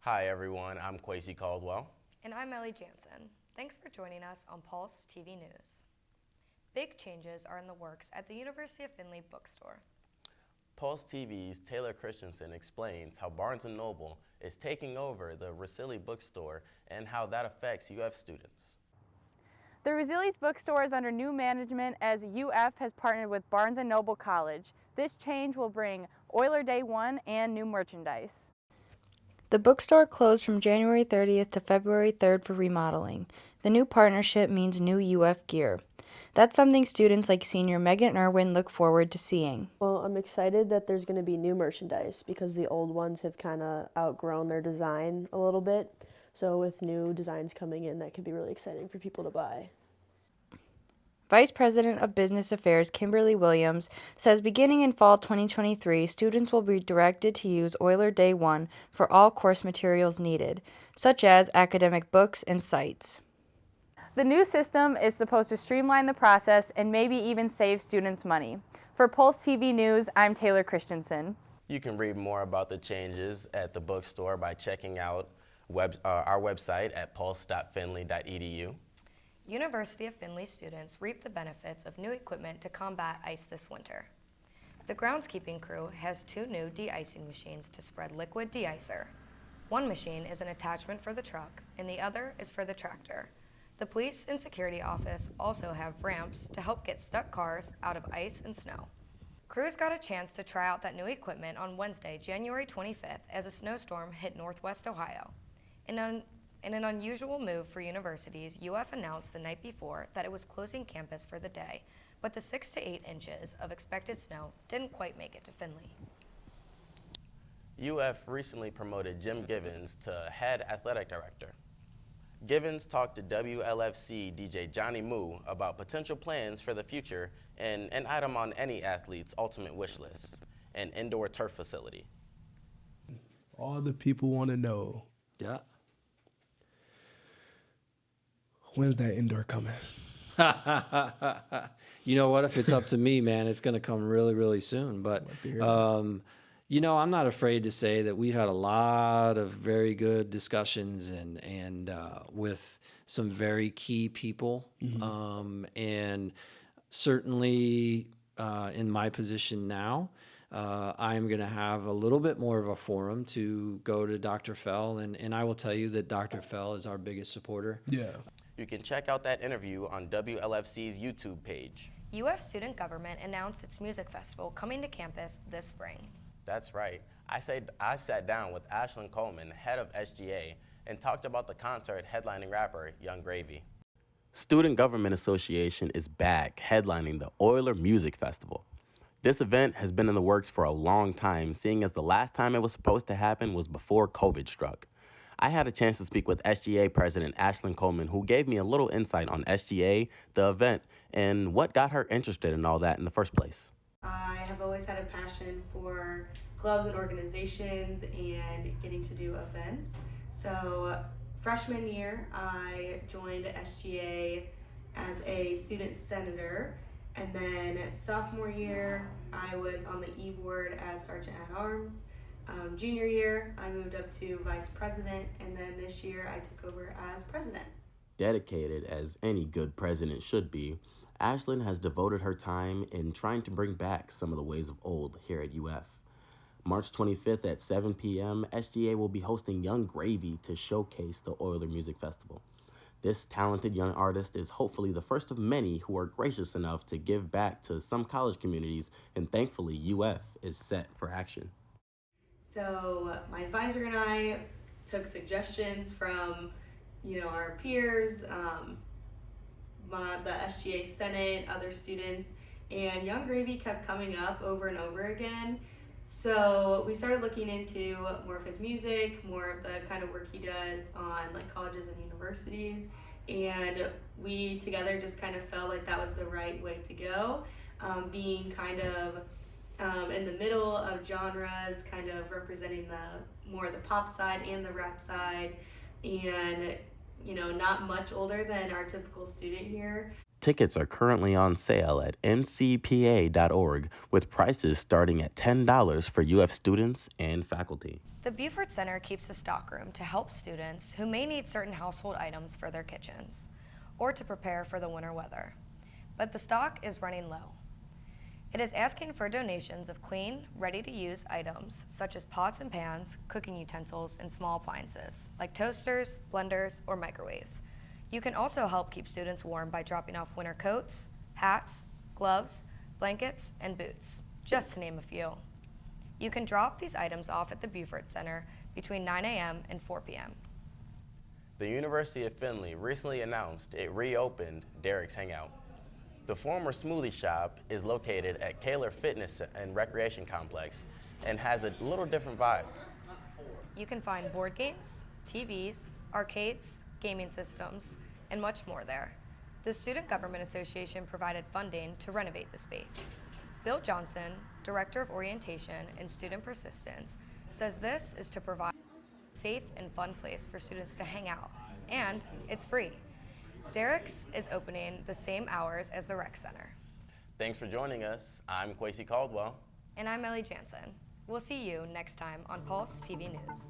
Hi everyone, I'm Quasi Caldwell. And I'm Ellie Jansen. Thanks for joining us on PulseTV News. Big changes are in the works at the University of Findlay bookstore. PulseTV's Taylor Christensen explains how Barnes & Noble is taking over the Russilli bookstore and how that affects UF students. The Russilli's bookstore is under new management as UF has partnered with Barnes & Noble College. This change will bring Oiler Day 1 and new merchandise. The bookstore closed from January 30th to February 3rd for remodeling. The new partnership means new UF gear. That's something students like senior Megan Irwin look forward to seeing. Well, I'm excited that there's going to be new merchandise because the old ones have kind of outgrown their design a little bit. So with new designs coming in, that could be really exciting for people to buy. Vice President of Business Affairs Kimberly Williams says beginning in fall 2023, students will be directed to use Oiler Day 1 for all course materials needed, such as academic books and sites. The new system is supposed to streamline the process and maybe even save students money. For PulseTV News, I'm Taylor Christensen. You can read more about the changes at the bookstore by checking out our website at pulse.findlay.edu. University of Findlay students reap the benefits of new equipment to combat ice this winter. The groundskeeping crew has 2 new de-icing machines to spread liquid de-icer. One machine is an attachment for the truck and the other is for the tractor. The police and security office also have ramps to help get stuck cars out of ice and snow. Crews got a chance to try out that new equipment on Wednesday, January 25th, as a snowstorm hit northwest Ohio. In an unusual move for universities, UF announced the night before that it was closing campus for the day, but the 6 to 8 inches of expected snow didn't quite make it to Findlay. UF recently promoted Jim Givens to head athletic director. Givens talked to WLFC DJ Johnny Moo about potential plans for the future and an item on any athlete's ultimate wish list, an indoor turf facility. All the people want to know. Yeah. When's that indoor coming? You know what? If it's up to me, man, it's going to come really, really soon. But, I'm not afraid to say that we've had a lot of very good discussions and with some very key people. And certainly in my position now, I'm going to have a little bit more of a forum to go to Dr. Fell. And I will tell you that Dr. Fell is our biggest supporter. Yeah. You can check out that interview on WLFC's YouTube page. UF Student Government announced its music festival coming to campus this spring. That's right. I sat down with Ashlyn Coleman, head of SGA, and talked about the concert headlining rapper Young Gravy. Student Government Association is back headlining the Oiler Music Festival. This event has been in the works for a long time, seeing as the last time it was supposed to happen was before COVID struck. I had a chance to speak with SGA President Ashlyn Coleman, who gave me a little insight on SGA, the event, and what got her interested in all that in the first place. I have always had a passion for clubs and organizations and getting to do events. So freshman year, I joined SGA as a student senator. And then sophomore year, I was on the E-board as Sergeant at Arms. Junior year, I moved up to vice president, and then this year I took over as president. Dedicated as any good president should be, Ashlyn has devoted her time in trying to bring back some of the ways of old here at UF. March 25th at 7 p.m., SGA will be hosting Young Gravy to showcase the Oiler Music Festival. This talented young artist is hopefully the first of many who are gracious enough to give back to some college communities, and thankfully UF is set for action. So my advisor and I took suggestions from, our peers, the SGA Senate, other students, and Young Gravy kept coming up over and over again. So we started looking into more of his music, more of the kind of work he does on colleges and universities, and we together just kind of felt like that was the right way to go, being kind of in the middle of genres, kind of representing more the pop side and the rap side, and not much older than our typical student here. Tickets are currently on sale at ncpa.org with prices starting at $10 for UF students and faculty. The Buford Center keeps a stockroom to help students who may need certain household items for their kitchens or to prepare for the winter weather. But the stock is running low. It is asking for donations of clean, ready-to-use items such as pots and pans, cooking utensils, and small appliances like toasters, blenders, or microwaves. You can also help keep students warm by dropping off winter coats, hats, gloves, blankets, and boots, just to name a few. You can drop these items off at the Buford Center between 9 a.m. and 4 p.m. The University of Findlay recently announced it reopened Derek's Hangout. The former smoothie shop is located at Kaler Fitness and Recreation Complex and has a little different vibe. You can find board games, TVs, arcades, gaming systems, and much more there. The Student Government Association provided funding to renovate the space. Bill Johnson, Director of Orientation and Student Persistence, says this is to provide a safe and fun place for students to hang out, and it's free. Derek's is opening the same hours as the Rec Center. Thanks for joining us. I'm Kwesi Caldwell. And I'm Ellie Jansen. We'll see you next time on Pulse TV News.